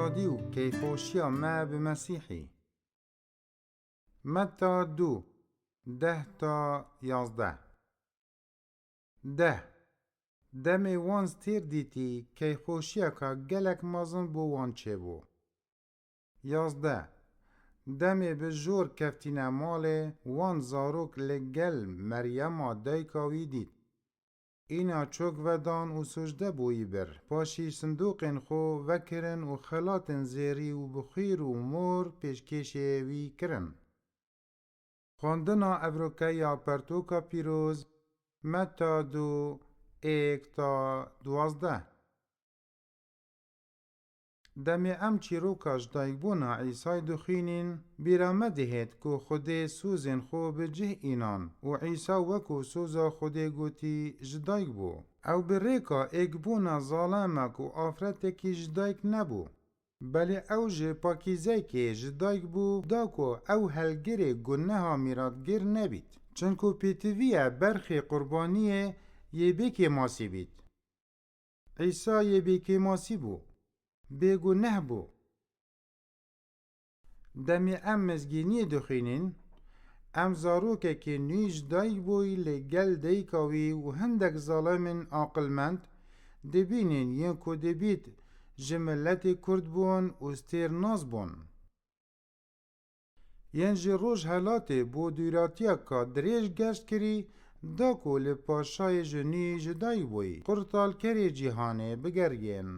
شادی و کیفوشی ما به مسیحی. متی 2 10 تا 11. 10 دمی وان ستیر دیتی کیفوشی که گلک مازن بو وان چه بو. 11 دمی به جور کفتین مال وان زاروک لگل مریم دایکاوی دید. اینا چوک ودان و سجده بوی بر پاشی صندوقین خو وکرن و خلاتن زیری و بخیر و مور پیشکشه وی کرن. خواندنا افروکیا پرتوکا پیروز متی 2 1 تا 12. دمی ام چیروکاش دایگبونا عیسای دخینین بیرامده هید که خود سوزن خو بجه اینان و عیسا وکو سوزا خود گوتی جدایگ بو او بریکا اگبونا ظالمک و آفرت کی جدایگ نبو بلی او جه پاکیزه که جدایگ بو داکو او هلگره گناه میرادگر نبید چنکو پیتویه برخی قربانیه یه بیکی ماسی بید. عیسا یه بیکی ماسی بو بگو نه بو. دمی ام مزگینی دخینین ام زاروکه که نیش دایگ بوی لگل دیکاوی و هندک ظالمین عاقلمند دبینین ینکو دبید جملت کرد بون و استیر ناز بون. ین جی روش حالاته بو دیراتیا که دریج گشت کری داکو لپاشای جنی جدای بوی قرطال کری جیهانه بگرگین.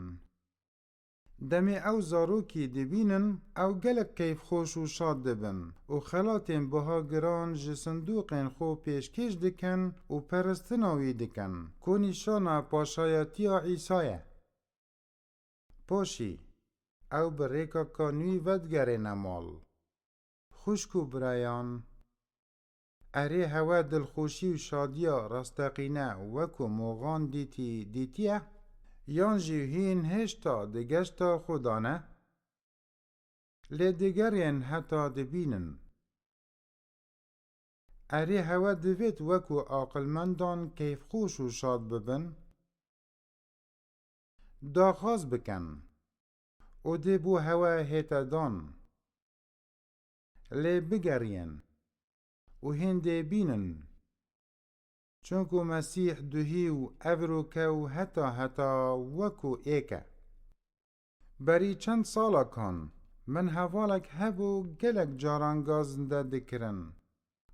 دمی او زاروکی دبینن او گلک کیف خوش و شاد دبن و خلاتین بها گران جسندوقین خو پیشکش دکن و پرستناوی دکن که نشانا پاشایتی عیسایه. پاشی او بریکا کانوی ودگره نمال. خوشکو برایان اره هوا دلخوشی و شادیا رستقینه وکو موغان دیتیه یان جیهین هشتا دگشتا خودانه لدگرین حتا دبینن. اره هوا دوید وکو عاقلمندان کیف خوش و شاد ببن داخاز بکن او دبو هوا هیتا دان لی بگرین و هنده بینن چونکو مسیح دوهی و افروکه و حتا وکو ایکه. بری چند سالا کن من حوالک هبو گلک جارانگا زنده دکرن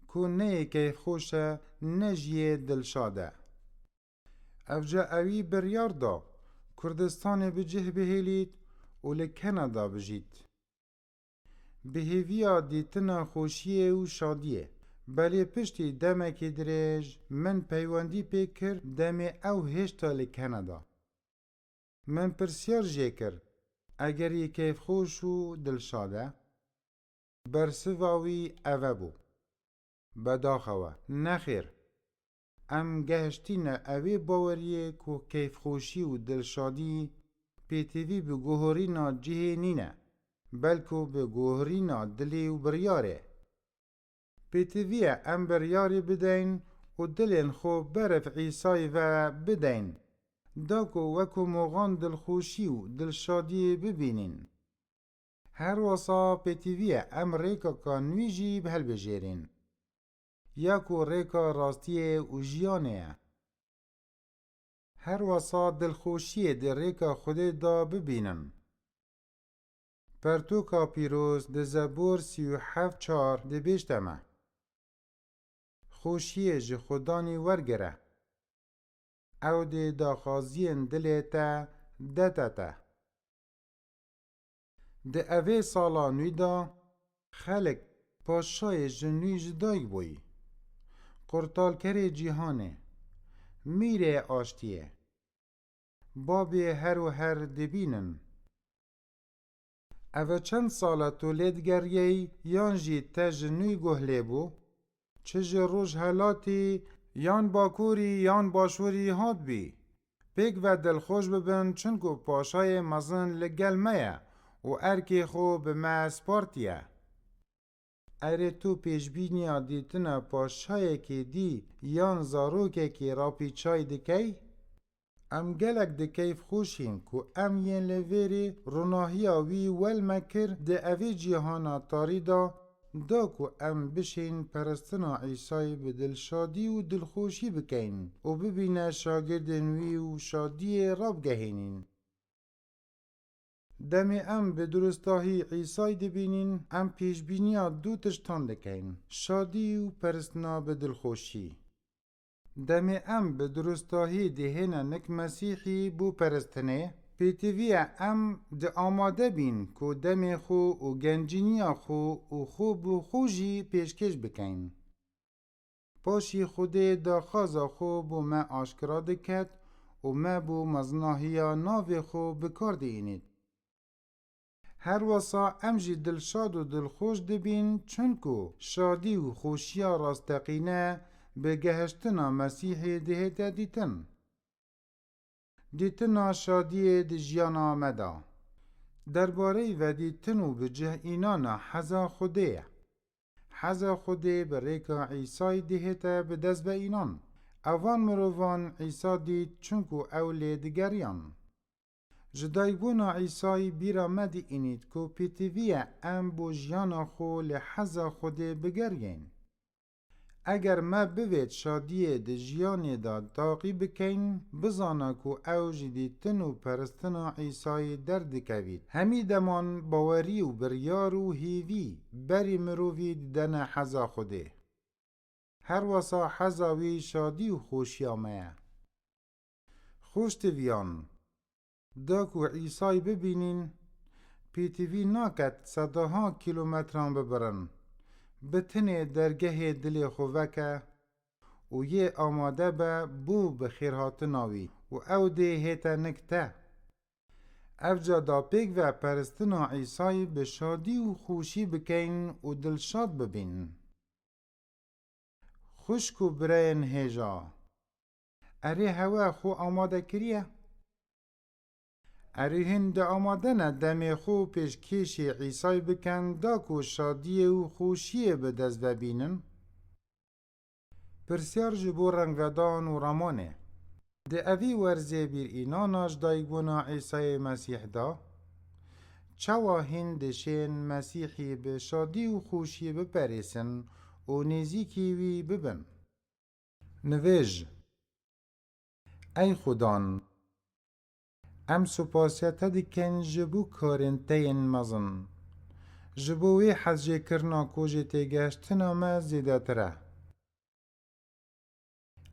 کو نه که خوشه نجیه دلشاده. افجا اوی بریار دا کردستان بجه بهیلید و لکندا بجید. بهیویا دیتنا خوشیه و شادیه بلی پشتی دمکی دریج من پیواندی پیکر دمی او هشتا لکندا. من پرسیار جه کرد اگر یه کیف خوش و دلشاده برسواوی اوه بو بداخوه نخیر ام گهشتین اوه باوریه که کیف خوشی و دلشادی پیتوی به گوهرینا جه نینه بلکو به گوهرینا دلی و بریاره. پیتوی ام بریاری بدین و دلین خو برف عیسای و بدین داکو وکو موغان دلخوشی و دلشادی ببینین. هر وصا پیتوی ام ریکا کانویجی بهل بجیرین یاکو ریکا راستیه و جیانه. هر وصا دلخوشی در ریکا خود دا ببینن. پرتوکا پیروز ده زبور 37:4 ده بیشتمه خوشیه جه خودانی ورگره او ده داخازین دلیتا دتتا. ده اوه سالا نوی دا خلق پاشای جنوی جدای بوی قرطال کری جیهانه میره آشتیه بابی هر و هر دبینن. اوه چند سالا تولید گریه یانجی تا جنوی گهله بو چه روش حالاتی یان باکوری یان باشوری هاد بی پیک و دلخوش ببن چنکو پاشای مزن لگلمه و ارکی خو به مسپارتیه. اره تو پیشبینی دیتنا پاشای که دی یان زاروکه که را پیچای دکی ام گلک ده کیف خوشین کو ام ین لویری روناهیا وی والمکر ده اوی جیهانا تاری دا کو ام بشین پرستنا عیسای به دلشادی و دلخوشی بکین و ببینه شاگردن وی و شادی رب گهینین. دمی ام به درستاهی عیسای دبینین ام پیشبینیا دو تشتان دکین شادی و پرستنا به دلخوشی. دمی ام به درستاهی دهینا نک مسیحی بو پرستنه پیتوی ام ده آماده بین که دمی خو و گنجینیا خو و خوب و خوشی پیشکش بکن. پاشی خوده دا خازا خو بو ما آشکرا دکت و ما بو مزناهیا ناو خو بکار دینید. هر واسا ام جی دلشاد و دلخوش دبین چونکو شادی و خوشیا راستقینه به گهشتنا مسیح دهت دیتن. دیتنا شادی دی جیانا مدا. درباره و دیتنو به جه اینانا حزا خوده. حزا خوده بریکا عیسای دهت به دست به اینان. اوان مروان عیسا دید چونکو اولی دگریان. جدای بونا عیسای بیرا مدی اینید که پیتویه ام بو جیانا خو لحزا خوده بگرین. اگر ما بوید شادی ده جیانی دا تاقی بکن بزانا کو او جدیدتن و پرستنا عیسای درد کوید. همی دمان باوری و بریار و هیوی بری مرووی دن حزا خوده. هر واسا حزاوی شادی و خوشی آمه. خوشت ویان دا کو عیسای ببینین پیتوی ناکت صداها کیلومتران ببرن. بتنه درگه دل خوکه و یه آماده به بو بخیرهات ناوی و او ده هیتا نکته. افجا دا پیگ و پرستنا عیسای به شادی و خوشی بکن و دلشاد ببین. خوشکو برین هیجا. اره هوا خو آماده کریه؟ اره هند آماده نه دم خو پیش کش عیسای بکن دا کو شادی و خوشی به دست ببینن؟ پرسیار جبو رنگدان و رمانه. ده اوی ورزه بیر ایناناش دایگونا عیسای مسیح دا؟ چوا هند شین مسیحی به شادی و خوشی بپریسن و نزیکی وی ببن. نویج ای خدان ام سپاسیت دکن جبو کارنتین مزن. جبوی حجه کرنا کوجه تیگشتنا ما زیده تره.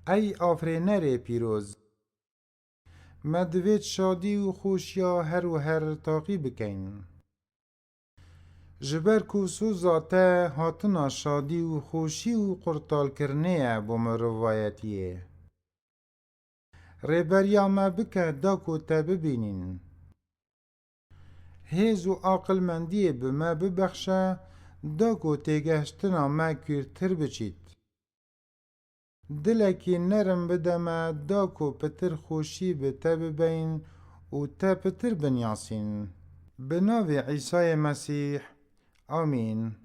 ای آفرینر پیروز مدوید شادی و خوشیا هر و هر تاقی بکن. جبر کو سوزاته هاتنا شادی و خوشی و قرطال کرنه با مروایتیه. ریبریا ما بکه دا کو تا ببینین. هیز و عقل مندیه به ما ببخشه دا کو تیگشتنا ما کرتر بچید. دلکی نرم بدما دا کو پتر خوشی به تا ببین و تا پتر بنیاسین. به نام عیسی مسیح آمین.